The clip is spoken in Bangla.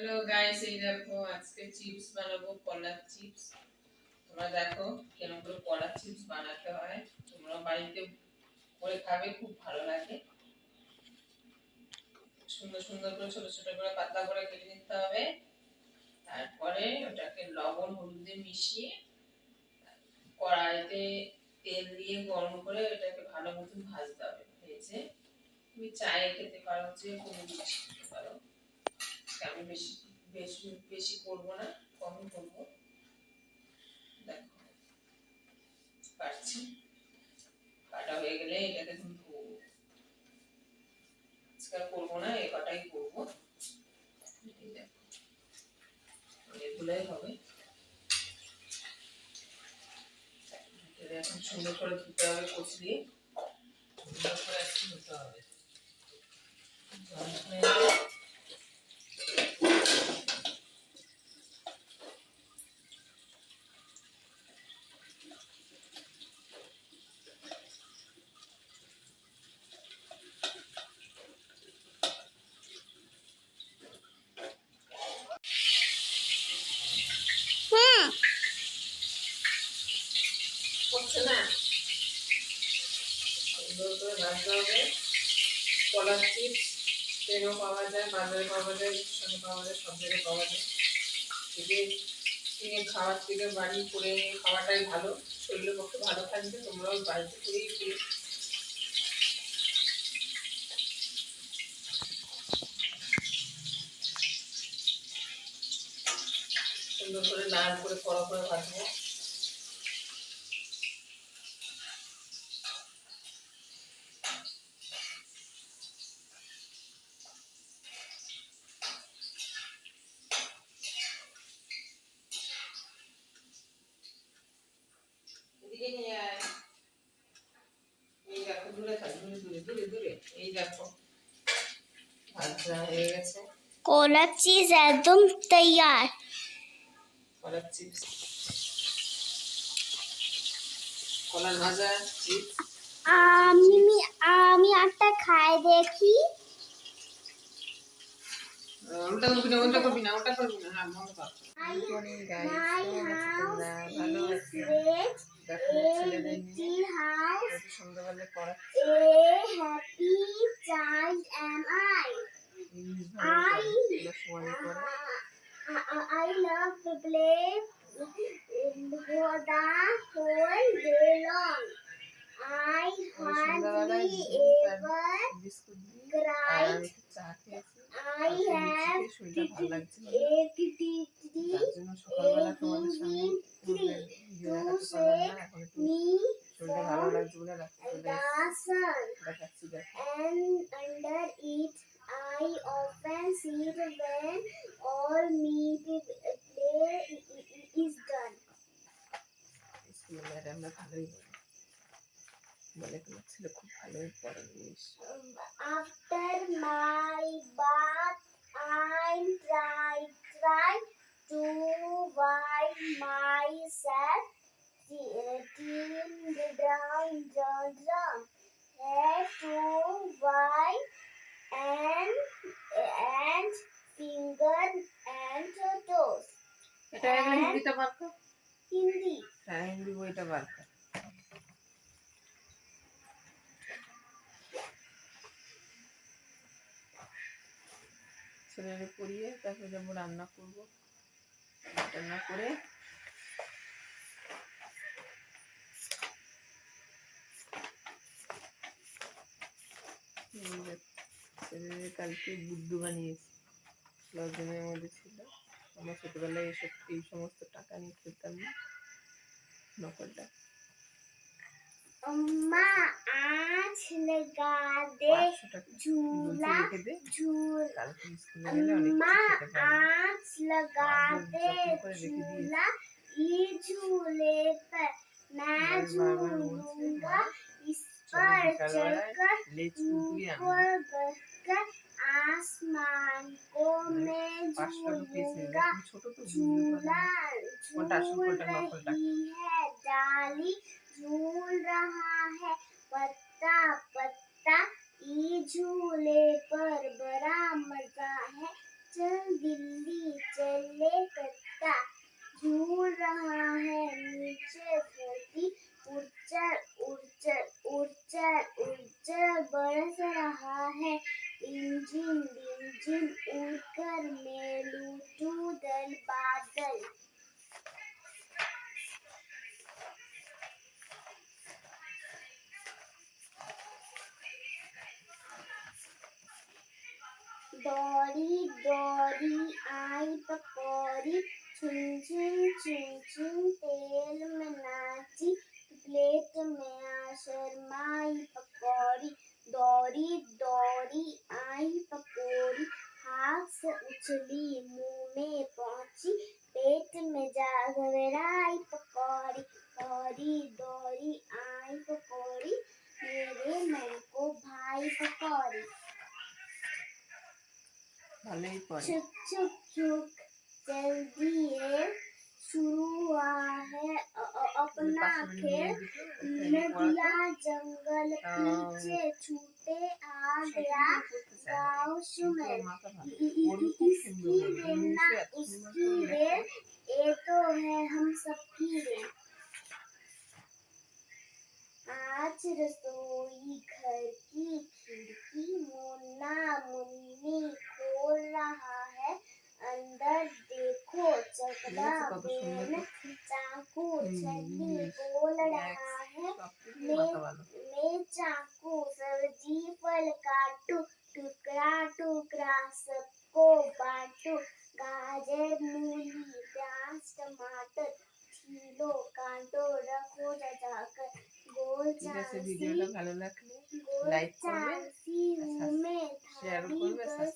হ্যালো গাইস, এই দেখো আজকে চিপস বানাবো, কলার চিপস। তোমরা দেখো কেমন করে কলার চিপস বানাতে হয়। তোমরা বাড়িতে করে খাবে, খুব ভালো লাগে। সুন্দর সুন্দর করে ছোট ছোট করে পাতলা করে কেটে নিতে হবে। তারপরে ওটাকে লবণ হলুদ দিয়ে মিশিয়ে কড়াইতে তেল দিয়ে গরম করে এটাকে ভালো মতন ভাজতে হবে। ভেজে তুমি চায়ে খেতে পারো, যে কোনো জিনিস খেতে পারো। আমি বেশি বেশি বেশি করবো না, কমই করবো। দেখো কাটছি, কাটা হয়ে গেলে এটাকে ধুবো। আজকাল করবো না, এ কটাই করবো। এগুলাই হবে। এখন সুন্দর করে ধুতে হবে, কচলিয়ে সুন্দর করে একটু ধুতে হবে। করছে না, সুন্দর করে ভাজতে হবে। কলার চিপস ট্রেনেও পাওয়া যায়, বাজারে পাওয়া যায়, স্টেশনে পাওয়া যায়, সব জায়গায় পাওয়া যায়। কিনে খাওয়ার থেকে বাড়ি করে খাওয়াটাই ভালো, শরীরের পক্ষে ভালো থাকবে। তোমরাও বাড়িতে করেই খেয়ে সুন্দর করে লাল করে কড়া করে ভাজবো। এদিকে নিয়ে আয়। এই দেখো, দূরে থাক, দূরে দূরে দূরে দূরে। এই দেখো ভাজা হয়ে গেছে। কলার চিপস একদম তৈয়ার। কলার চিপস, কলার ভাজা চিপস। আমি আমি একটা খাই দেখি। ওটা করবি না, ওটা করবি না, ওটা করবি না। হ্যাঁ, মনে কর। গুড মর্নিং গাইস, কেমন আছো তোমরা? ভালো আছি। দেখো ছেলেদের নিয়ে সন্ধ্যাবেলা পড়াচ্ছি। Happy child M I. I love to play for the whole day long. I hardly ever cry. I have to say me from the sun, and under it I often sit when all meat play is done. ম্যাডামরা ভালোই বলে, তোমার ছেলে খুব ভালোই পড়ে। After my bath, I try to wipe myself down, head to wipe and finger and toes. এটা হিন্দিতে বার কর। হিন্দি? হ্যাঁ, হিন্দি বইটা বার কর। ছেলেরে পড়িয়ে তারপরে যাবো রান্না করবো। রান্না করে ছেলেরে কালকে বুদ্ধু বানিয়েছি। লজনের মধ্যে ছিল। আমরা ছোটবেলায় এই সমস্ত টাকা নিয়ে খেলতাম না, নকল টাকা। अम्मा आज लगा दे झूला झूला। अम्मा आज लगा दे झूला, ये झूले पर मैं झूलूंगा, इस पर चढ़कर ऊपर बढ़कर आसमान को मैं झूलूंगा। झूला झूल रही है डाली, झूल रहा है पत्ता पत्ता, ये झूले पर बड़ा मजा है। चल दिल्ली सर में लूटूं दल बादल। दौड़ी दौड़ी आई पकौड़ी, चुन चुन चुन चुन तेल में नाची, प्लेट में आ शर्माई पकौड़ी। दौड़ी दौड़ी आई पकौड़ी, हाथ से उछली मुंह में पहुंची, पेट में जा घबराई पकौड़ी। दौड़ी दौड़ी आई पकौड़ी, मेरे मन को भाई पकौड़ी। ভালোই পড়ে। छुक छुक छुक जल्दी है, शुरू हुआ है अपना खेल। नदिया जंगल पीछे छूटे आ गया गाँव सुमेर। इसकी रेल ना उसकी रेल, ये तो है हम सबकी रेल। आज रसोई घर की खिड़की मुन्ना मुन्नी खोल रहा है, अंदर देखो चकला बेन चाकू छन्नी बोल रहा है। मैं चाकू सब्जी फल काटू, टुकड़ा टुकड़ा सबको बांटू। गाजर मूली प्याज टमाटर छीलो काटो रखो सजाकर। गोल ভিডিওটা ভালো লাগলে লাইক করবে, चांसी में শেয়ার थाली করবে, बस